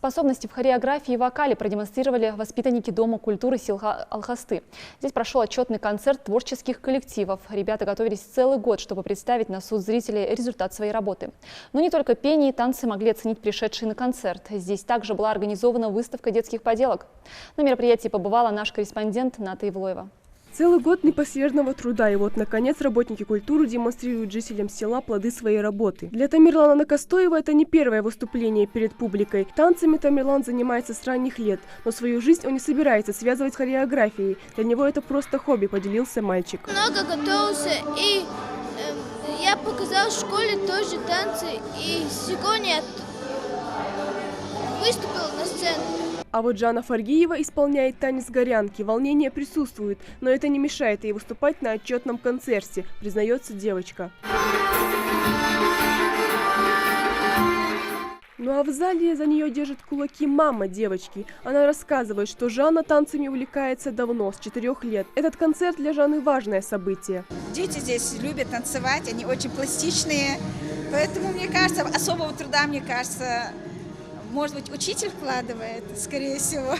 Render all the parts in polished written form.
способности в хореографии и вокале продемонстрировали воспитанники Дома культуры села Алхасты. Здесь прошел отчетный концерт творческих коллективов. Ребята готовились целый год, чтобы представить на суд зрителей результат своей работы. Но не только пение и танцы могли оценить пришедшие на концерт. Здесь также была организована выставка детских поделок. На мероприятии побывала наш корреспондент Ната Ивлоева. Целый год непосредственного труда, и вот, наконец, работники культуры демонстрируют жителям села плоды своей работы. Для Тамерлана Накастоева это не первое выступление перед публикой. Танцами Тамерлан занимается с ранних лет, но свою жизнь он не собирается связывать с хореографией. Для него это просто хобби, поделился мальчик. Много готовился, и я показал в школе тоже танцы, и сегодня выступил на сцене. А вот Жанна Фаргиева исполняет танец горянки. Волнение присутствует, но это не мешает ей выступать на отчетном концерте, признается девочка. Ну а в зале за нее держит кулаки мама девочки. Она рассказывает, что Жанна танцами увлекается давно, с 4 лет. Этот концерт для Жанны важное событие. Дети здесь любят танцевать, они очень пластичные. Поэтому, мне кажется, особого труда, может быть, учитель вкладывает, скорее всего,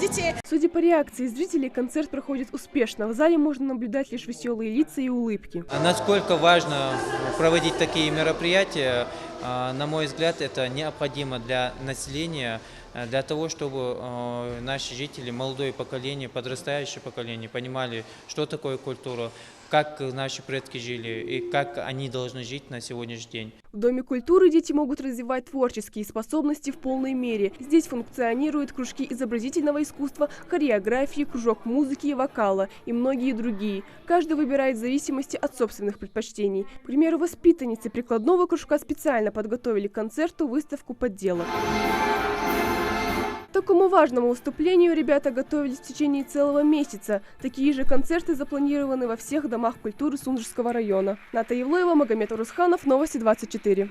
детей. Судя по реакции зрителей, концерт проходит успешно. В зале можно наблюдать лишь веселые лица и улыбки. Насколько важно проводить такие мероприятия, на мой взгляд, это необходимо для населения, для того, чтобы наши жители, молодое поколение, подрастающее поколение понимали, что такое культура, как наши предки жили и как они должны жить на сегодняшний день. В Доме культуры дети могут развивать творческие способности в полной мере. Здесь функционируют кружки изобразительного искусства, хореографии, кружок музыки и вокала и многие другие. Каждый выбирает в зависимости от собственных предпочтений. К примеру, воспитанницы прикладного кружка специально подготовили к концерту выставку подделок. К такому важному выступлению ребята готовились в течение целого месяца. Такие же концерты запланированы во всех домах культуры Сунжского района. Ната Ивлоева, Магомед Урусханов, Новости 24.